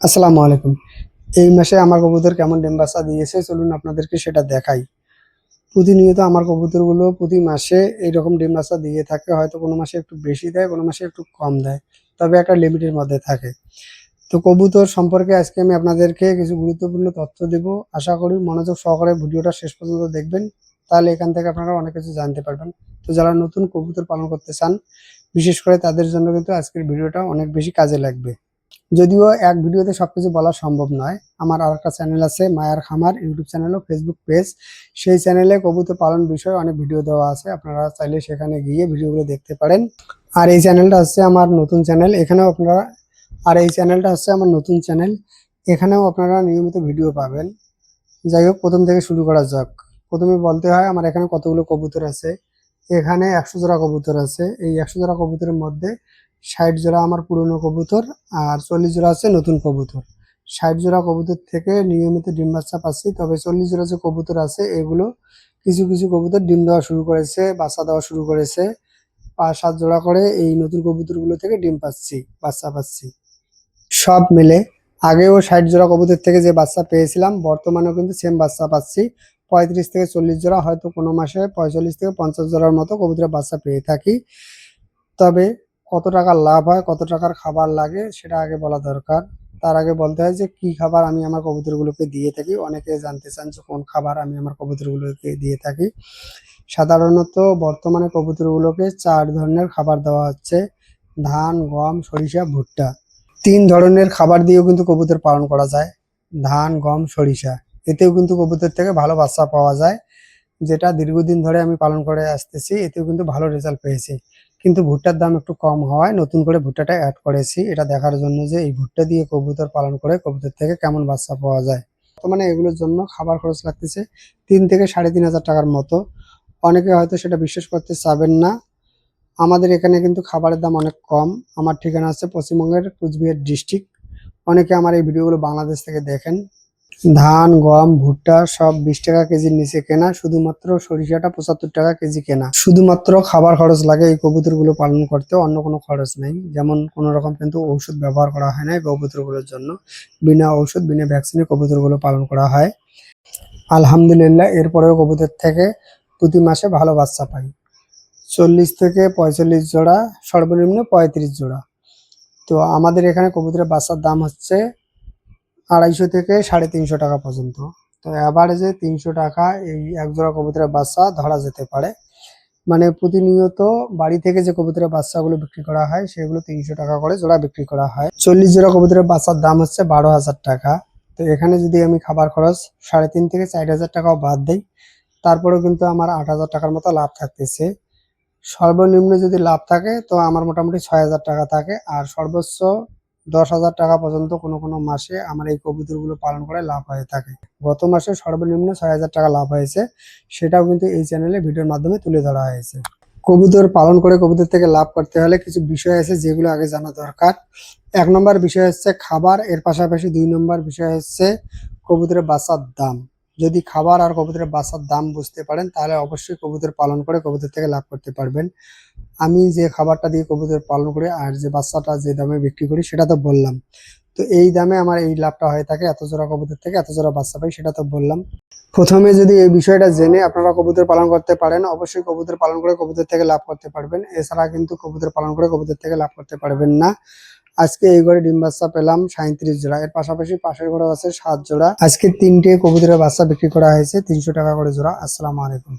আসসালামু আলাইকুম। এই মাসে আমার কবুতর কেমন ডিম বাচ্চা দিয়েছে চলুন আপনাদেরকে সেটা দেখাই। প্রতিনিয়ত আমার কবুতরগুলো প্রতি মাসে এইরকম ডিম বাচ্চা দিয়ে থাকে। হয়তো কোনো মাসে একটু বেশি দেয়, কোনো মাসে একটু কম দেয়। তবে একটা লিমিটের মধ্যে থাকে। তো কবুতর সম্পর্কে আজকে আমি আপনাদেরকে কিছু গুরুত্বপূর্ণ তথ্য দেব। আশা করি মনোযোগ সহকারে ভিডিওটা শেষ পর্যন্ত দেখবেন। তাহলে এখান থেকে আপনারা অনেক কিছু জানতে পারবেন। তো যারা নতুন কবুতর পালন করতে চান, বিশেষ করে তাদের জন্য কিন্তু আজকের ভিডিওটা অনেক বেশি কাজে লাগবে। যদিও এক ভিডিওতে সবকিছু বলা সম্ভব নয়, আমার আরেকটা চ্যানেল আছে মায়ার খামার ইউটিউব চ্যানেল ও ফেসবুক পেজ। সেই চ্যানেলে কবুতর পালন বিষয়ে অনেক ভিডিও দেওয়া আছে, আপনারা চাইলে সেখানে গিয়ে ভিডিওগুলো দেখতে পারেন। আর এই চ্যানেলটা হচ্ছে আমার নতুন চ্যানেল, এখানেও আপনারা আর এই চ্যানেলটা হচ্ছে আমার নতুন চ্যানেল, এখানেও আপনারা নিয়মিত ভিডিও পাবেন। যাই হোক, প্রথম থেকে শুরু করা যাক। প্রথমে বলতে হয় আমার এখানে কতগুলো কবুতর আছে। এখানে 100 জোড়া কবুতর আছে। এই 100 জোড়া কবুতরের মধ্যে 60 জোড়া আমার পুরনো কবুতর আর 40 জোড়া আছে নতুন কবুতর। 60 জোড়া কবুতর থেকে নিয়মিত ডিম বাচ্চা পাচ্ছি, তবে 40 জোড়া যে কবুতর আছে এগুলো কিছু কিছু কবুতর ডিম দেওয়া শুরু করেছে, বাচ্চা দেওয়া শুরু করেছে। 5-7 জোড়া করে এই নতুন কবুতরগুলো থেকে ডিম পাচ্ছি, বাচ্চা পাচ্ছি। সব মিলে আগেও 60 জোড়া কবুতর থেকে যে বাচ্চা পেয়েছিলাম, বর্তমানেও কিন্তু সেম বাচ্চা পাচ্ছি। 35 থেকে 40 জোড়া, হয়তো কোনো মাসে 45 থেকে 50 জোড়ার মতো কবুতরের বাচ্চা পেয়ে থাকি। তবে কত টাকা লাভ হয়, কত টাকার খাবার লাগে সেটা আগে বলা দরকার। তার আগে বলতে হয় যে কি খাবার আমি আমার কবুতরগুলোকে দিয়ে থাকি। অনেকে জানতে চান যে কোন খাবার আমি আমার কবুতরগুলোকে দিয়ে থাকি। সাধারণত বর্তমানে কবুতরগুলোকে 4 ধরনের খাবার দেওয়া হচ্ছে: ধান, গম, সরিষা, ভুট্টা। 3 ধরনের খাবার দিয়েও কিন্তু কবুতর পালন করা যায়: ধান, গম, সরিষা। এতেও কিন্তু কবুতর থেকে ভালো বাচ্চা পাওয়া যায়, যেটা দীর্ঘদিন ধরে আমি পালন করে আসতেছি। এতেও কিন্তু ভালো রেজাল্ট পেয়েছি। কিন্তু ভুট্টার দাম একটু কম হওয়ায় নতুন করে ভুট্টাটা অ্যাড করেছি, এটা দেখার জন্য যে এই ভুট্টা দিয়ে কবুতর পালন করে কবুতর থেকে কেমন বাচ্চা পাওয়া যায়। বর্তমানে এগুলোর জন্য খাবার খরচ লাগতেছে 3 থেকে 3.5 হাজার টাকার মতো। অনেকে হয়তো সেটা বিশ্বাস করতে চাবেন না। আমাদের এখানে কিন্তু খাবারের দাম অনেক কম। আমার ঠিকানা আছে পশ্চিমবঙ্গের কুচবিহার ডিস্ট্রিক্ট। অনেকে আমার এই ভিডিওগুলো বাংলাদেশ থেকে দেখেন। ধান, গম, ভুট্টা সব 20 টাকা কেজির নিচে কেনা, শুধুমাত্র সরিষাটা 75 টাকা কেজি কেনা। শুধুমাত্র খাবার খরচ লাগে এই কবুতরগুলো পালন করতে, অন্য কোনো খরচ নেই। যেমন কোনো রকম কিন্তু ঔষধ ব্যবহার করা হয় না এই কবুতরগুলোর জন্য। বিনা ঔষধ, বিনা ভ্যাকসিনে কবুতরগুলো পালন করা হয়। আলহামদুলিল্লাহ, এরপরেও কবুতর থেকে প্রতি মাসে ভালো বাচ্চা পাই। 40 থেকে 45 জোড়া, সর্বনিম্ন 35 জোড়া। তো আমাদের এখানে কবুতরের বাচ্চার দাম হচ্ছে 250 থেকে 350 টাকা পর্যন্ত। তো অ্যাভারেজে 300 টাকা এই এক জোড়া কবুতরের বাচ্চা ধরা যেতে পারে। মানে প্রতিনিয়ত বাড়ি থেকে যে কবুতরের বাচ্চাগুলো বিক্রি করা হয় সেগুলো 300 টাকা করে জোড়া বিক্রি করা হয়। 40 জোড়া কবুতরের বাচ্চার দাম হচ্ছে 12,000 টাকা। তো এখানে যদি আমি খাবার খরচ 3.5 থেকে 4 হাজার টাকাও বাদ দিই, তারপরেও কিন্তু আমার 8,000 টাকার মতো লাভ থাকতেছে। সর্বনিম্ন যদি লাভ থাকে তো আমার মোটামুটি 6,000 টাকা থাকে, আর সর্বোচ্চ 10,000 টাকা পর্যন্ত কোনো কোনো মাসে আমার এই কবুতরগুলো পালন করে লাভ হয়ে থাকে। গত মাসে সর্বনিম্ন 6,000 টাকা লাভ হয়েছে, সেটাও কিন্তু এই চ্যানেলে ভিডিওর মাধ্যমে তুলে ধরা হয়েছে। কবুতর পালন করে কবুতর থেকে লাভ করতে হলে কিছু বিষয় আছে যেগুলো আগে জানা দরকার। 1 নম্বর বিষয় হচ্ছে খাবার, এর পাশাপাশি 2 নম্বর বিষয় হচ্ছে কবুতরের বাচ্চার দাম। যদি খাবার আর কবুতরের বাচ্চার দাম বুঝতে পারেন তাহলে অবশ্যই কবুতর পালন করে কবুতর থেকে লাভ করতে পারবেন। আমি যে খাবারটা দিয়ে কবুতর পালন করি আর যে বাচ্চাটা যে দামে বিক্রি করি সেটা তো বললাম। তো এই দামে আমার এই লাভটা হয়ে থাকে, এত জোড়া কবুতর থেকে এত জোড়া বাচ্চা পাই, সেটা তো বললাম। প্রথমে যদি এই বিষয়টা জেনে আপনারা কবুতর পালন করতে পারেন, অবশ্যই কবুতর পালন করে কবুতর থেকে লাভ করতে পারবেন। এছাড়া কিন্তু কবুতর পালন করে কবুতর থেকে লাভ করতে পারবেন না। আজকে এই ঘরে ডিম বাচ্চা পেলাম 37 জোড়া, এর পাশাপাশি পাশের ঘরে আছে 7 জোড়া। আজকে 3টে কবুতরের বাচ্চা বিক্রি করা হয়েছে 300 টাকা করে জোড়া। আসসালামু আলাইকুম।